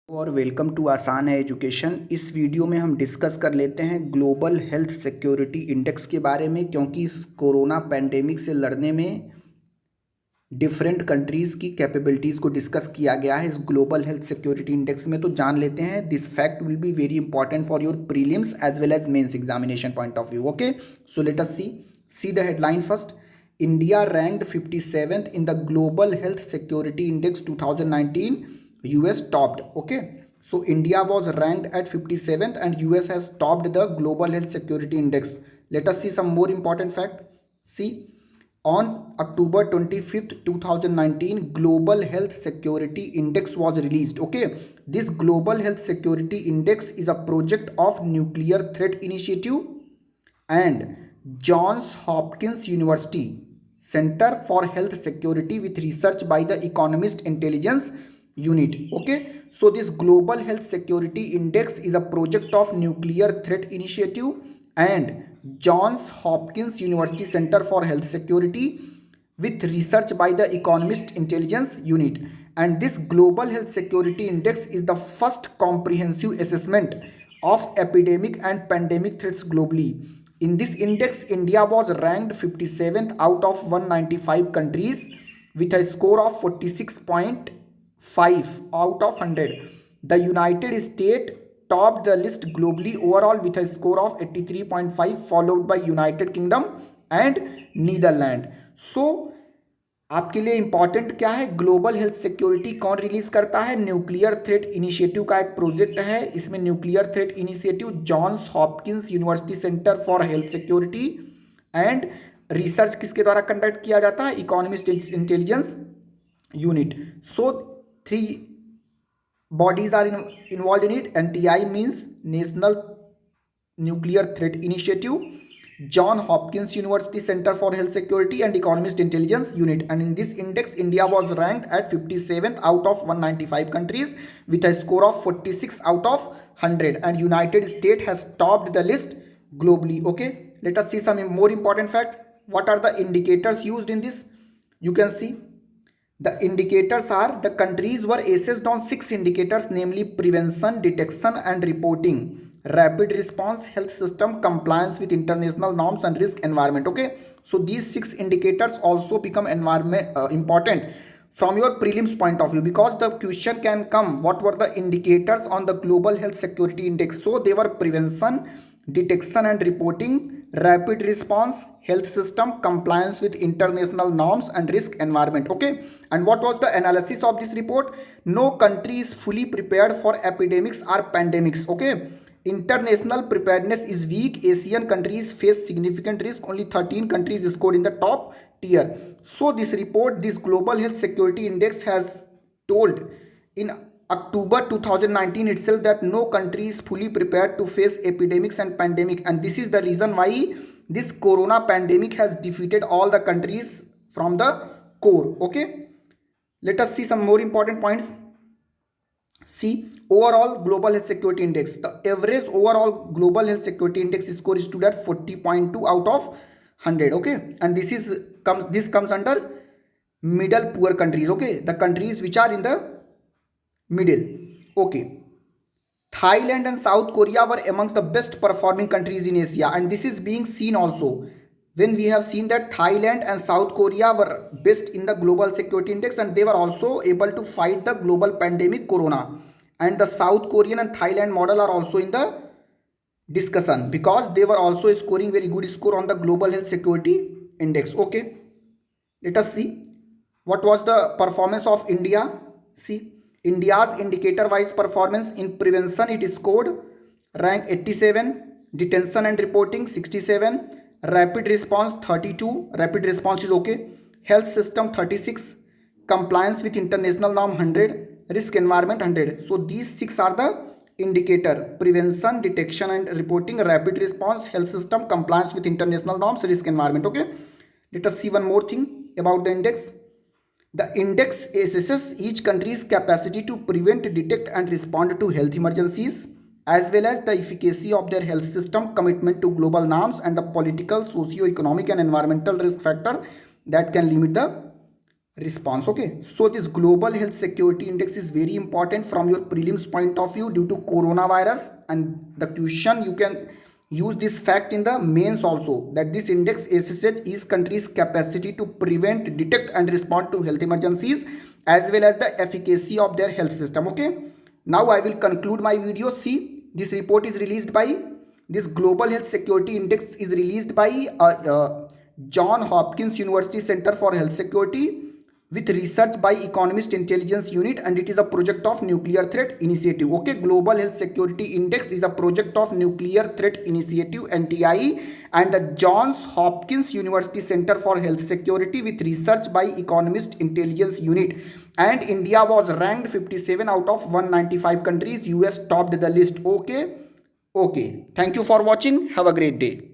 और welcome to आसान है एजुकेशन। इस वीडियो में हम डिस्कस कर लेते हैं ग्लोबल हेल्थ सिक्योरिटी इंडेक्स के बारे में, क्योंकि इस कोरोना पैंडेमिक से लड़ने में डिफरेंट कंट्रीज़ की कैपेबिलिटीज़ को डिस्कस किया गया है इस ग्लोबल हेल्थ सिक्योरिटी इंडेक्स में। तो जान लेते हैं। This fact will be very important for your prelims as well as mains examination point of view. Okay, so let us see the headline first. India ranked 57th in the Global Health Security Index 2019. US topped. Okay, so India was ranked at 57th and US has topped the Global Health Security Index. Let us see some more important fact. See, on October 25th 2019, Global Health Security Index was released. Okay, this Global Health Security Index is a project of Nuclear Threat Initiative and Johns Hopkins University Center for Health Security with research by the Economist Intelligence Unit. Okay, so this Global Health Security Index is a project of Nuclear Threat Initiative and Johns Hopkins University Center for Health Security with research by the Economist Intelligence Unit. And this Global Health Security Index is the first comprehensive assessment of epidemic and pandemic threats globally. In this index, India was ranked 57th out of 195 countries with a score of 46.5 out of 100. The United States topped the list globally overall with a score of 83.5, followed by United Kingdom and Netherlands. So आपके लिए important क्या है, global health security कौन release करता है? Nuclear threat initiative का एक project है। इसमें nuclear threat initiative Johns Hopkins university centre for health security and research किसके द्वारा कंडक्ट किया जाता है? Economist intelligence unit. So 3 bodies are involved in it. NTI means National Nuclear Threat Initiative, John Hopkins University Center for Health Security and Economist Intelligence Unit. And in this index, India was ranked at 57th out of 195 countries with a score of 46 out of 100. And United States has topped the list globally. Okay, let us see some more important fact. What are the indicators used in this? You can see the indicators are, the countries were assessed on 6 indicators, namely prevention, detection and reporting, rapid response, health system, compliance with international norms and risk environment. Okay, so these 6 indicators also become important from your prelims point of view, because the question can come, what were the indicators on the global health security index? So they were prevention, detection and reporting, rapid response, health system, compliance with international norms and risk environment. Okay, and what was the analysis of this report? No country is fully prepared for epidemics or pandemics. Okay, international preparedness is weak. Asian countries face significant risk. Only 13 countries scored in the top tier. So this report, this global health security index, has told in October 2019 itself that no country is fully prepared to face epidemics and pandemic, and this is the reason why this corona pandemic has defeated all the countries from the core. Okay, let us see some more important points. See, overall global health security index, the average overall global health security index score is stood at 40.2 out of 100. Okay, and this comes under middle poor countries. Okay, the countries which are in the middle. Okay, Thailand and South Korea were amongst the best performing countries in Asia, and this is being seen also when we have seen that Thailand and South Korea were best in the global security index, and they were also able to fight the global pandemic corona. And the South Korean and Thailand model are also in the discussion because they were also scoring very good score on the global health security index. Okay, let us see what was the performance of India. See, India's indicator wise performance in prevention, it scored rank 87, detention and reporting 67, rapid response 32, rapid response is okay, health system 36, compliance with international norm 100, risk environment 100. So these 6 are the indicator: prevention, detection and reporting, rapid response, health system, compliance with international norms, risk environment. Okay, let us see one more thing about the index. The index assesses each country's capacity to prevent, detect and respond to health emergencies, as well as the efficacy of their health system, commitment to global norms, and the political, socio-economic and environmental risk factor that can limit the response. Okay, so this global health security index is very important from your prelims point of view due to coronavirus, and the question you can use this fact in the mains also, that this index assesses each country's capacity to prevent, detect and respond to health emergencies as well as the efficacy of their health system. Okay, now I will conclude my video. See, this report is released by, this global health security index is released by John Hopkins University Center for Health Security with research by Economist Intelligence Unit, and it is a project of Nuclear Threat Initiative. Okay, Global Health Security Index is a project of Nuclear Threat Initiative NTI and the Johns Hopkins University Center for Health Security with research by Economist Intelligence Unit, and India was ranked 57 out of 195 countries. US topped the list. Okay, thank you for watching. Have a great day.